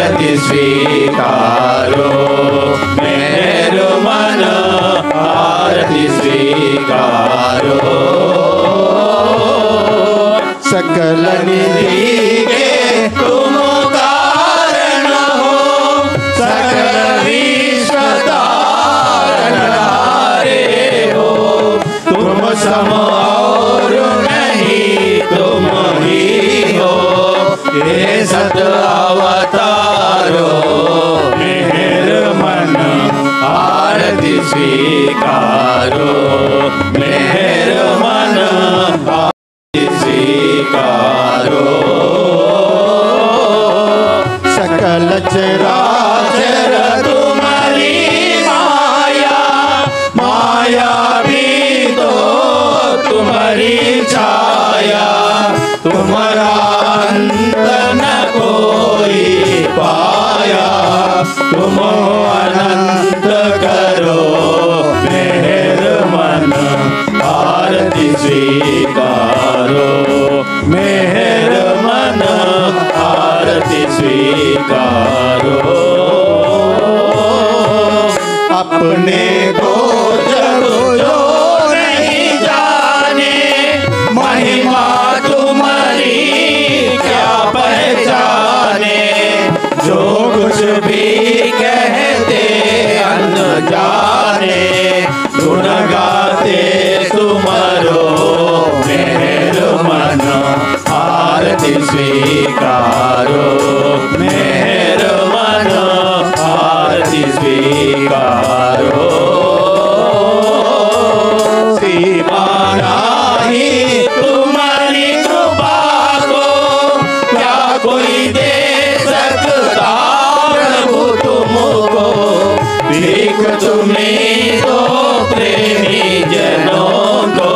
Speaker 4: आरती स्वीकारो मेहर मन आरती स्वीकारो सकल निधि के तुम कारण हो सकल विश्व तारनहारे हो तुम सम और नहीं तुम ही हो ये सत अवतारो मेहर मन आरती स्वीकारो मेहर मन आरती स्वीकारो सकल चराचर तुम्हारी माया माया भी तो तुम्हारी छाया तुम्हारा अंत न कोई पाया तुम अनंत करो मेहर मन आरती स्वीकारो मेहर मन आरती स्वीकारो अपने को जब जो नहीं जाने महिमा तुम्हारी क्या पहचाने जो कुछ भी कहते अनजाने गुण गाते तुम्हारो मेहर मन आरती स्वीकारो मेहर मन आरती स्वीकारो सीमा नाही तुम्हारी कृपा को क्या कोई दे सकता प्रभु तुमको भीख तुम्हें दो प्रेमी जनों को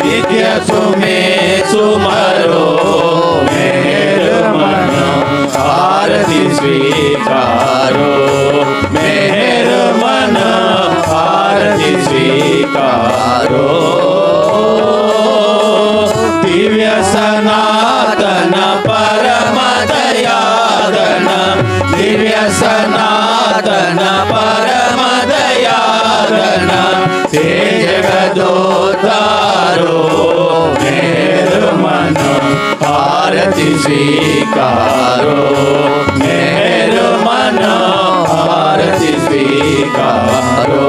Speaker 4: नित्य तुम्हें सुमरो मेहर मन आरती स्वीकारो मेहर मन आरती स्वीकारो दिव्य सनातन परम दयादन दिव्य सनातन परम दयादन हे जगदोतारो मेहर मन आरती स्वीकारो मेहर मन आरती स्वीकारो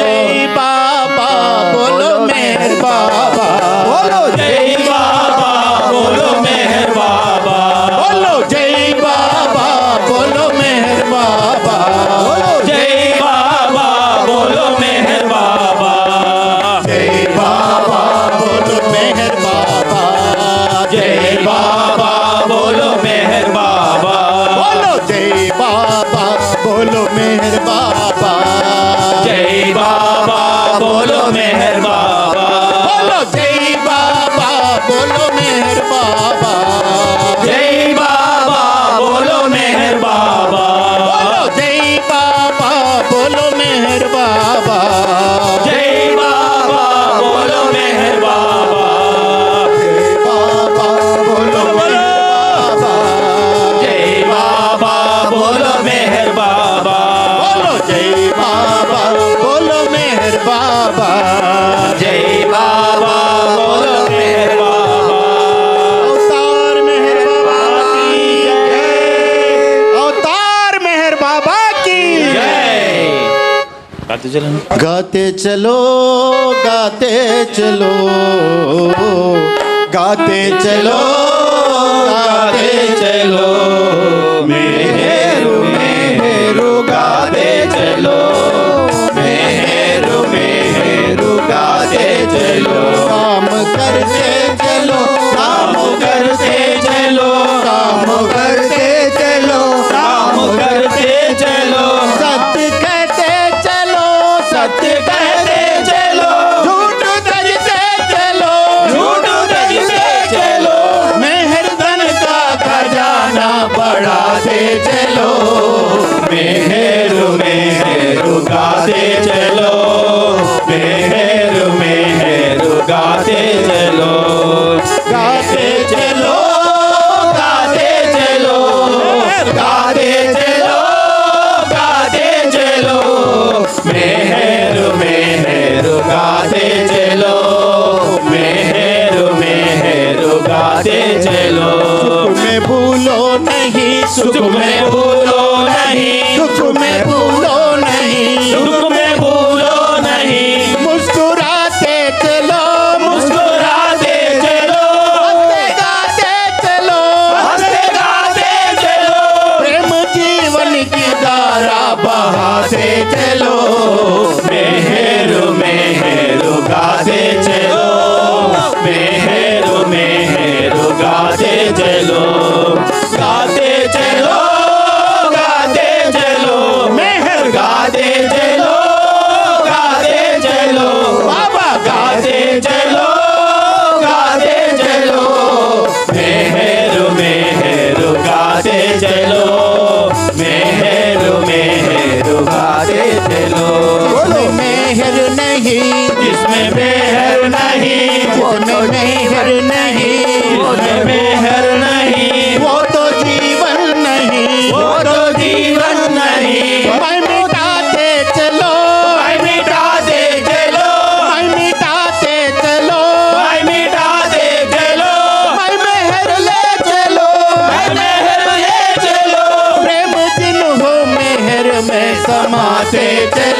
Speaker 4: जय बाबा बोलो मेहर बाबा बोलो जय बाबा बोलो मेहर बाबा बोलो जय बाबा बोलो मेहर बाबा बोलो जय बाबा बोलो मेहर बाबा जय बाबा बोलो मेहर बाबा जय बाबा बोलो मेहर बाबा बोलो जय बाबा बोलो मेहर बाबा जय बाबा बोलो मेहर बाबा बोलो जय बाबा बोलो मेहर बाबा जय बाबा बोलो मेहर बाबा बोलो जय बाबा बोलो मेहर बाबा जय बाबा बोलो मेहर बाबा जय बाबा बोलो मेहर बाबा बोलो जय बाबा बोलो मेहर बाबा जय बाबा बोलो मेहर बाबा अवतार मेहर बाबा की जय अवतार मेहर बाबा की जय गाते चलो गाते चलो गाते चलो गाते चलो गाते चलो मेहरु मेहरु गाते चलो मेहरु मेहरु गाते चलो काम करते चलो काम करते चलो काम करते चलो काम करते चलो सत्य कहते चलो सत्य कहते चलो झूठ तजते चलो झूठ तजते चलो मेहर धन का खजाना बढ़ाते चलो मेहरु मेहरु गाते चलो मेहरु मेहरु गाते चलो गाते चलो गाते चलो
Speaker 9: भूलो नहीं,
Speaker 4: सुख में भूलो नहीं,
Speaker 9: दुख में भूलो नहीं,
Speaker 4: दुख में भूलो नहीं,
Speaker 9: मुस्कुराते चलो,
Speaker 4: मुस्कुराते चलो,
Speaker 9: हंसते गाते चलो,
Speaker 4: हंसते गाते चलो,
Speaker 9: प्रेम जीवन की धारा बहाते चलो,
Speaker 4: मेहर मेहर गाते चलो, मेहर मेहर गाते चलो, गाते चलो, गाते चलो,
Speaker 9: मेहर
Speaker 4: गाते चलो, गाते चलो,
Speaker 9: बाबा
Speaker 4: गाते चलो, गाते चलो, मेहर मेहर गाते चलो, मेहर मेहर गाते चलो।
Speaker 9: बोलो मेहर नहीं,
Speaker 4: जिसमें मेहर नहीं,
Speaker 9: वो मेहर नहीं,
Speaker 4: जिसमें मेहर नहीं,
Speaker 9: वो तो जीवन नहीं,
Speaker 4: वो तो जीवन नहीं।
Speaker 9: मैं मिटाते चलो,
Speaker 4: मैं मिटाते चलो,
Speaker 9: मैं मिटाते चलो,
Speaker 4: मैं मिटाते चलो,
Speaker 9: मैं मेहर ले चलो,
Speaker 4: मैं मेहर ले चलो,
Speaker 9: प्रेम जिन्हों मेहर में समाते चलो।